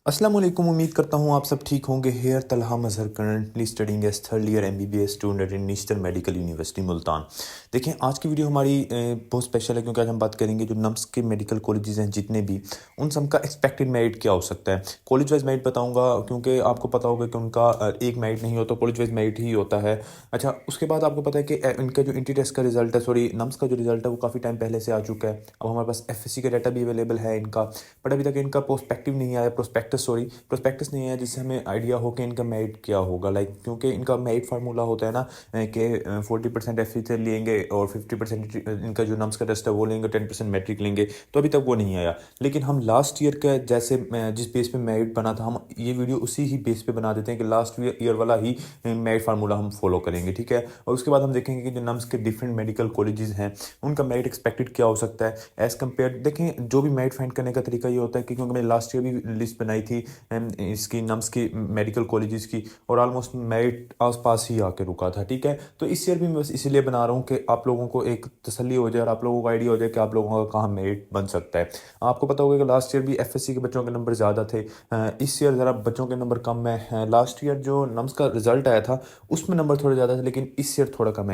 अस्सलाम वालेकुम। उम्मीद करता हूँ आप सब ठीक होंगे। Here Talha Mazhar currently studying as third year MBBS student in National Medical University Multan. देखें, आज की वीडियो हमारी बहुत स्पेशल है क्योंकि आज हम बात करेंगे जो नम्स के मेडिकल कॉलेजेस हैं जितने भी, उन सब का एक्सपेक्टेड मेरिट क्या हो सकता है। कॉलेज वाइज मेरिट बताऊँगा क्योंकि आपको पता होगा कि उनका एक मेरिट नहीं होता, कॉलेज वाइज मेरिट ही होता है। अच्छा, उसके बाद आपको पता है कि इनका जो इंट्री टेस्ट का रिजल्ट है, सॉरी नम्स का जो रिजल्ट है वो काफ़ी टाइम पहले से आ चुका है। अब हमारे पास FSC का डाटा भी अवेलेबल है इनका, बट अभी तक इनका प्रोस्पेक्टिव नहीं आया, प्रोस्पेक्टस नहीं है जिससे हमें आइडिया हो कि इनका मेरिट क्या होगा। क्योंकि इनका मेरिट फार्मूला होता है ना कि 40% FE से लेंगे और 50% इनका जो नम्स का टेस्ट है वो लेंगे, 10% मैट्रिक लेंगे। तो अभी तक वो नहीं आया, लेकिन हम लास्ट ईयर का जैसे जिस बेस पे मेरिट बना था, हम ये वीडियो उसी ही बेस पे बना देते हैं कि लास्ट ईयर वाला ही मेरिट फार्मूला हम फॉलो करेंगे, ठीक है। और उसके बाद हम देखेंगे कि जो नम्स के डिफरेंट मेडिकल कॉलेजेस हैं उनका मेरिट एक्सपेक्टेड क्या हो सकता है एज़ कम्पेयर। देखें, जो भी मेरिट फाइंड करने का तरीका ये होता है कि क्योंकि मैंने लास्ट ईयर भी लिस्ट बनाई थी इसकी नम्स की मेडिकल कॉलेजेस की, और ऑलमोस्ट मेरिट आसपास ही आके रुका था, ठीक है। तो इस ईयर भी मैं बस इसीलिए बना रहा हूँ कि आप लोगों को एक तसल्ली हो जाए और आप लोगों को आइडिया हो जाए कि आप लोगों का कहाँ मेरिट बन सकता है। आपको पता होगा कि लास्ट ईयर भी FSC के बच्चों के नंबर ज़्यादा थे, इस ईयर ज़रा बच्चों के नंबर कम है। लास्ट ईयर जो नम्स का रिजल्ट आया था उसमें नंबर थोड़े ज़्यादा थे, लेकिन इस ईयर थोड़ा कम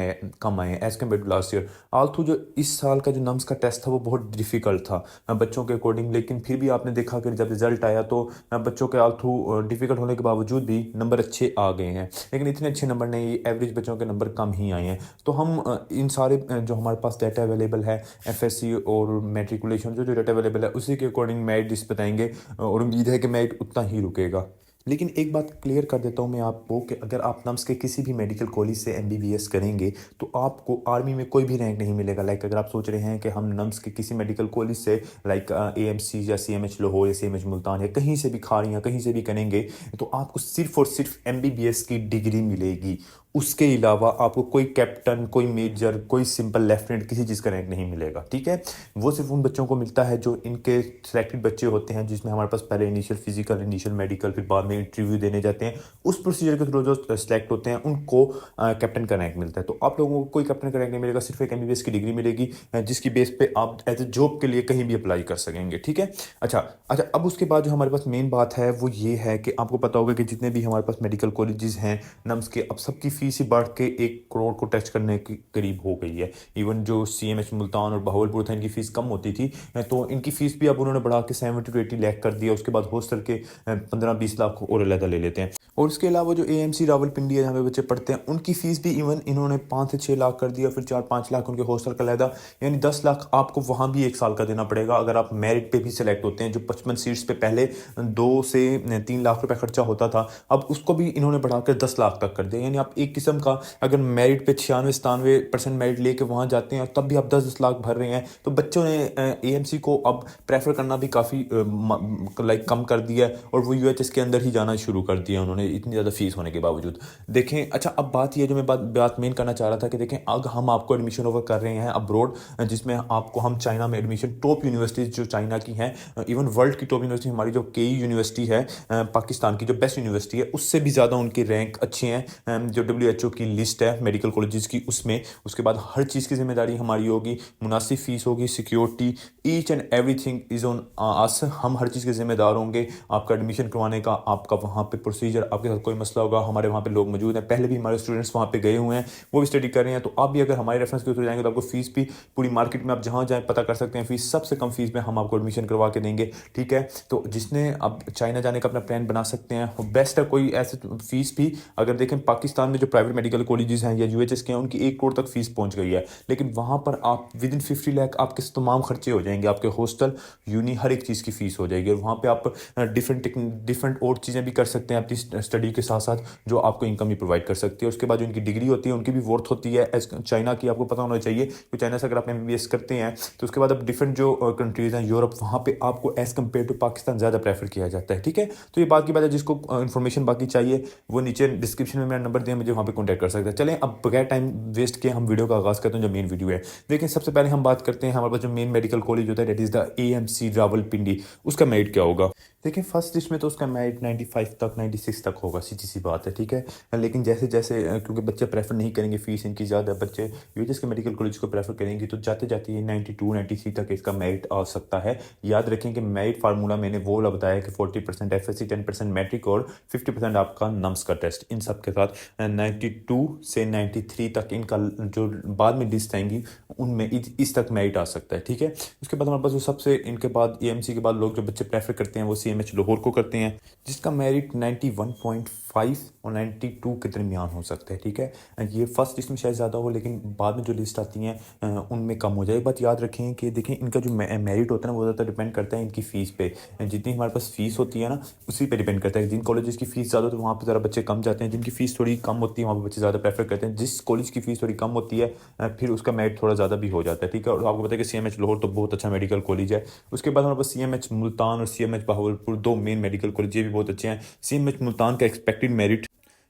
आए हैं as compare to last year. Although जो इस साल का जो नम्स का टेस्ट था वो बहुत डिफिकल्ट था बच्चों के अकॉर्डिंग, लेकिन फिर भी आपने देखा कि जब रिजल्ट आया तो बच्चों के आल्थू डिफिकल्ट होने के बावजूद भी नंबर अच्छे आ गए हैं, लेकिन इतने अच्छे नंबर नहीं, एवरेज बच्चों के नंबर कम ही आए हैं। तो हम इन सारे जो हमारे पास डाटा अवेलेबल है FSC और मेट्रिकुलेशन जो जो डाटा अवेलेबल है उसी के अकॉर्डिंग मेरिट लिस्ट बताएंगे, और उम्मीद है कि मेरिट उतना ही रुकेगा। लेकिन एक बात क्लियर कर देता हूँ मैं आपको कि अगर आप नम्स के किसी भी मेडिकल कॉलेज से MBBS करेंगे तो आपको आर्मी में कोई भी रैंक नहीं मिलेगा। अगर आप सोच रहे हैं कि हम नम्स के किसी मेडिकल कॉलेज से AMC या CMH लाहौर या CMH मुल्तान या कहीं से भी खाड़ी या कहीं से भी करेंगे तो आपको सिर्फ और सिर्फ MBBS की डिग्री मिलेगी। उसके अलावा आपको कोई कैप्टन, कोई मेजर, कोई सिंपल लेफ्टिनेंट किसी चीज़ का रैंक नहीं मिलेगा, ठीक है। वो सिर्फ उन बच्चों को मिलता है जो इनके सिलेक्टेड बच्चे होते हैं, जिसमें हमारे पास पहले इनिशियल फिजिकल, इनिशियल मेडिकल, फिर बाद में इंटरव्यू देने जाते हैं। उस प्रोसीजर के थ्रू जो सिलेक्ट होते हैं उनको कैप्टन का रैंक मिलता है। तो आप लोगों को कोई कैप्टन का रैंक नहीं मिलेगा, सिर्फ एक MBBS की डिग्री मिलेगी जिसकी बेस पे आप एज ए जॉब के लिए कहीं भी अप्लाई कर सकेंगे, ठीक है। अच्छा अच्छा, अब उसके बाद जो हमारे पास मेन बात है वो ये है कि आपको पता होगा कि जितने भी हमारे पास मेडिकल कॉलेजेस हैं नम्स के, अब सबकी फीस ही बढ़ के 1 करोड़ को टच करने के करीब हो गई है। इवन जो CMH मुल्तान और बहावलपुर था इनकी फीस कम होती थी, तो इनकी फीस भी अब उन्होंने बढ़ा के 70 to 80 लाख कर दिया। उसके बाद हॉस्टल के 15-20 लाख और अलग ले लेते हैं। और उसके अलावा जो AMC रावलपिंडी है जहाँ पे बच्चे पढ़ते हैं उनकी फीस भी इवन इन्होंने 5 से 6 लाख कर दिया, फिर 4-5 लाख उनके हॉस्टल का लहदा, यानी 10 लाख आपको वहाँ भी 1 साल का देना पड़ेगा अगर आप मेरिट पे भी सिलेक्ट होते हैं। जो 55 सीट्स पे पहले 2 से 3 लाख रुपए खर्चा होता था, अब उसको भी इन्होंने बढ़ाकर 10 लाख तक कर दिया। यानी आप एक किस्म का अगर मेरिट पे 96-97% मेरिट लेके वहाँ जाते हैं तब भी आप 10-10 लाख भर रहे हैं। तो बच्चों ने AMC को अब प्रेफर करना भी काफ़ी कम कर दिया है, और वो UHS के अंदर ही जाना शुरू कर दिया उन्होंने इतनी ज़्यादा फीस होने के बावजूद। देखें, अच्छा अब बात ये जो मैं बात मेन करना चाह रहा था कि देखें, अब हम आपको एडमिशन ऑफर कर रहे हैं अब्रॉड, जिसमें आपको हम चाइना में एडमिशन, टॉप यूनिवर्सिटीज़ जो चाइना की हैं, इवन वर्ल्ड की टॉप यूनिवर्सिटी हमारी जो KU यूनिवर्सिटी है, पाकिस्तान की जो बेस्ट यूनिवर्सिटी है, उससे भी ज़्यादा उनके रैंक अच्छे हैं। जो WHO की लिस्ट है मेडिकल कॉलेजेस की उसमें, उसके बाद हर चीज़ की जिम्मेदारी हमारी होगी, मुनासिब फीस होगी, security, each and everything is on us. हम हर चीज़ के जिम्मेदार होंगे, आपका एडमिशन करवाने का, आपका वहाँ पे प्रोसीजर, आपके साथ कोई मसला होगा, हमारे वहाँ पे लोग मौजूद हैं, पहले भी हमारे स्टूडेंट्स वहाँ पे गए हुए हैं, वो भी स्टडी कर रहे हैं। तो आप भी अगर हमारे रेफरेंस के थ्रू जाएंगे तो आपको फीस भी पूरी मार्केट में आप जहाँ जाएँ पता कर सकते हैं, फीस सबसे कम फीस में हम आपको एडमिशन करवा के देंगे, ठीक है। तो जिसने अब चाइना जाने का अपना प्लान बना सकते हैं, बेस्ट है। कोई ऐसे फीस भी अगर देखें, पाकिस्तान में जो प्राइवेट मेडिकल कॉलेजेस हैं या UHS के हैं उनकी 1 करोड़ तक फीस पहुंच गई है, लेकिन वहाँ पर आप विद इन 50 लाख आपके तमाम खर्चे हो जाएंगे, आपके हॉस्टल, यूनी, हर एक चीज़ की फीस हो जाएगी। और वहाँ पे आप डिफरेंट और चीज़ें भी कर सकते हैं अपनी स्टडी के साथ साथ, जो आपको इनकम भी प्रोवाइड कर सकती है। उसके बाद जो उनकी डिग्री होती है उनकी भी वर्थ होती है एज चाइना की, आपको पता होना चाहिए कि चाइना से अगर आप MBBS करते हैं तो उसके बाद अब डिफरेंट जो कंट्रीज़ हैं यूरोप, वहाँ पे आपको एज़ कम्पेयर टू पाकिस्तान ज़्यादा प्रेफर किया जाता है, ठीक है। तो ये बात की बात है, जिसको इन्फॉर्मेशन बाकी चाहिए वो नीचे डिस्क्रिप्शन में मेरा नंबर दिया, मुझे वहाँ पे कॉन्टैक्ट कर सकते हैं। चलें अब बगैर टाइम वेस्ट किए हम वीडियो का आगाज़ करते हैं जो मेन वीडियो है। देखिए, सबसे पहले हम बात करते हैं हमारे पास जो मेन मेडिकल कॉलेज होता है, that is the AMC Rawalpindi, उसका मेरिट क्या होगा। देखिए फर्स्ट लिस्ट में तो उसका मेरिट 95 तक 96 तक होगा, सीधी सी बात है, ठीक है। लेकिन जैसे जैसे क्योंकि बच्चे प्रेफर नहीं करेंगे, फीस इनकी ज़्यादा, बच्चे यूएचएस के मेडिकल कॉलेज को प्रेफर करेंगे, तो जाते जाते ये 92 93 तक इसका मेरिट आ सकता है। याद रखें कि मेरिट फार्मूला मैंने वो वाला बताया कि 40% एफएससी, 10% मैट्रिक और 50% आपका नम्स का टेस्ट। इन सब के साथ 92 से 93 तक इनका जो बाद में लिस्ट आएंगी उनमें इस तक मेरिट आ सकता है, ठीक है। उसके बाद हमारे पास जो सबसे इनके बाद एएमसी के बाद लोग जो बच्चे प्रेफर करते हैं वो सीएमएच लाहौर को करते हैं, जिसका मेरिट 91.5 और 92 के दरमियान हो सकता है, ठीक है। ये फर्स्ट लिस्ट में शायद ज़्यादा हो, लेकिन बाद में जो लिस्ट आती हैं उनमें कम हो जाए। बात याद रखें कि देखें इनका जो मेरिट होता है ना वो ज़्यादा डिपेंड करता है इनकी फ़ीस पे। जितनी हमारे पास फ़ीस होती है ना उसी पे डिपेंड करता है। जिन कॉलेजेस की फ़ीस ज़्यादा तो वहाँ पर ज़रा बच्चे कम जाते हैं, जिनकी फ़ीस थोड़ी कम होती है वहाँ पर बच्चे ज़्यादा प्रेफर करते हैं। जिस कॉलेज की फ़ीस थोड़ी कम होती है फिर उसका मेरिट थोड़ा ज़्यादा भी हो जाता है, ठीक है। और आपको पता है कि सीएमएच लाहौर तो बहुत अच्छा मेडिकल कॉलेज है। उसके बाद हमारे पास सीएमएच मुल्तान और सीएमएच बहावलपुर, दो मेन मेडिकल कॉलेज, ये भी बहुत अच्छे हैं। सीएमएच मुल्तान का एक्सपेक्टेड मेरिट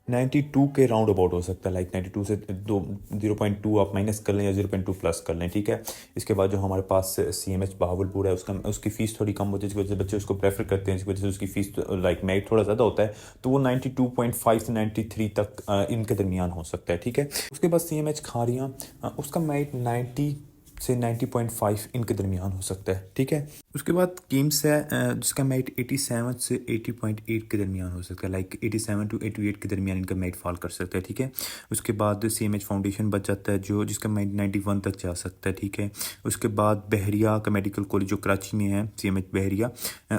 92 के राउंड अबाउट हो सकता है, लाइक 92 से 0.2 आप माइनस कर लें या 0.2 प्लस कर लें, ठीक है। इसके बाद जो हमारे पास सीएमएच बहावलपुर है उसकी फ़ीस थोड़ी कम होती है, जिसकी वजह से बच्चे उसको प्रेफर करते हैं, जिसकी वजह से उसकी फ़ीस लाइक मेरिट थोड़ा ज़्यादा होता है, तो वो 92.5 से 93 तक इनके दरमियान हो सकता है, ठीक है। उसके बाद सीएमएच खारियाँ, उसका मेरिट 90 से 90.5 इनके दरमियान हो सकता है, ठीक है। उसके बाद किम्स है जिसका मेरिट 87 से 80.8 के दरमियान हो सकता है, लाइक 87 टू 88 के दरमियान इनका मेरिट फॉल कर सकता है, ठीक है। उसके बाद सीएमएच फाउंडेशन बच जाता है जो जिसका मेरिट 91 तक जा सकता है, ठीक है। उसके बाद बहरिया का मेडिकल कॉलेज जो कराची में है, सीएमएच बहरिया,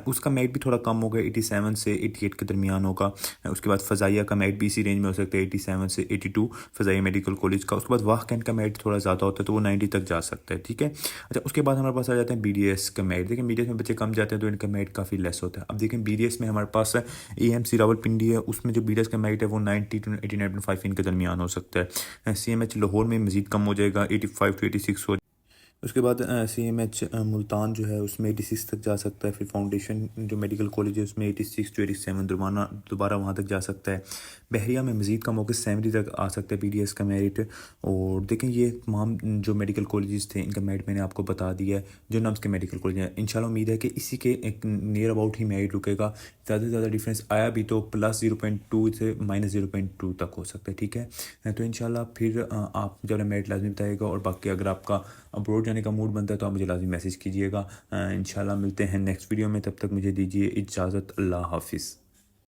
उसका मेरिट भी थोड़ा कम होगा, 87 से 88 के दरमियान होगा। उसके बाद फ़ज़ाइया का मेरिट भी इसी रेंज में हो सकता है, 87 से 82 फ़ज़ाइया मेडिकल कॉलेज का। उसके बाद वाह कैंट का मेरिट थोड़ा ज़्यादा होता है, तो वो 90 तक जा सकता है, ठीक है। अच्छा, उसके बाद हमारे पास आ जाते हैं बीडीएस का मेरिट। देखिए बीडीएस में बच्चे कम जाते हैं तो इनका मेरिट काफ़ी लेस होता है। अब देखें बीडीएस में हमारे पास एएमसी रावलपिंडी है, उसमें जो बीडीएस का मेरिट है वो 90 टू 89.5 इनके दरमियान हो सकता है। सीएमएच लाहौर में मजीद कम हो जाएगा, 85 टू 86 हो। उसके बाद सीएमएच मुल्तान जो है उसमें 86 तक जा सकता है। फिर फाउंडेशन जो मेडिकल कॉलेज है उसमें 86 टू 87 दोबारा वहाँ तक जा सकता है। बहरिया में मज़ीद कम होकर 70 तक आ सकता है बीडीएस का मेरिट। और देखें ये तमाम जो मेडिकल कॉलेजेस थे इनका मेरिट मैंने आपको बता दिया है, जो नम्स के मेडिकल कॉलेज हैं। इंशाल्लाह उम्मीद है कि इसी के एक नियर अबाउट ही मेरिट रुकेगा। ज़्यादा से ज़्यादा डिफरेंस आया भी तो प्लस 0.2 से माइनस 0.2 तक हो सकता है, ठीक है। तो इंशाल्लाह फिर आप जब मेरिट लाजमी बताइएगा। और बाकी अगर आपका अब्रॉड जाने का मूड बनता है तो आप मुझे लाजमी मैसेज कीजिएगा। इंशाल्लाह मिलते हैं नेक्स्ट वीडियो में, तब तक मुझे दीजिए इजाज़त। अल्लाह हाफिज़।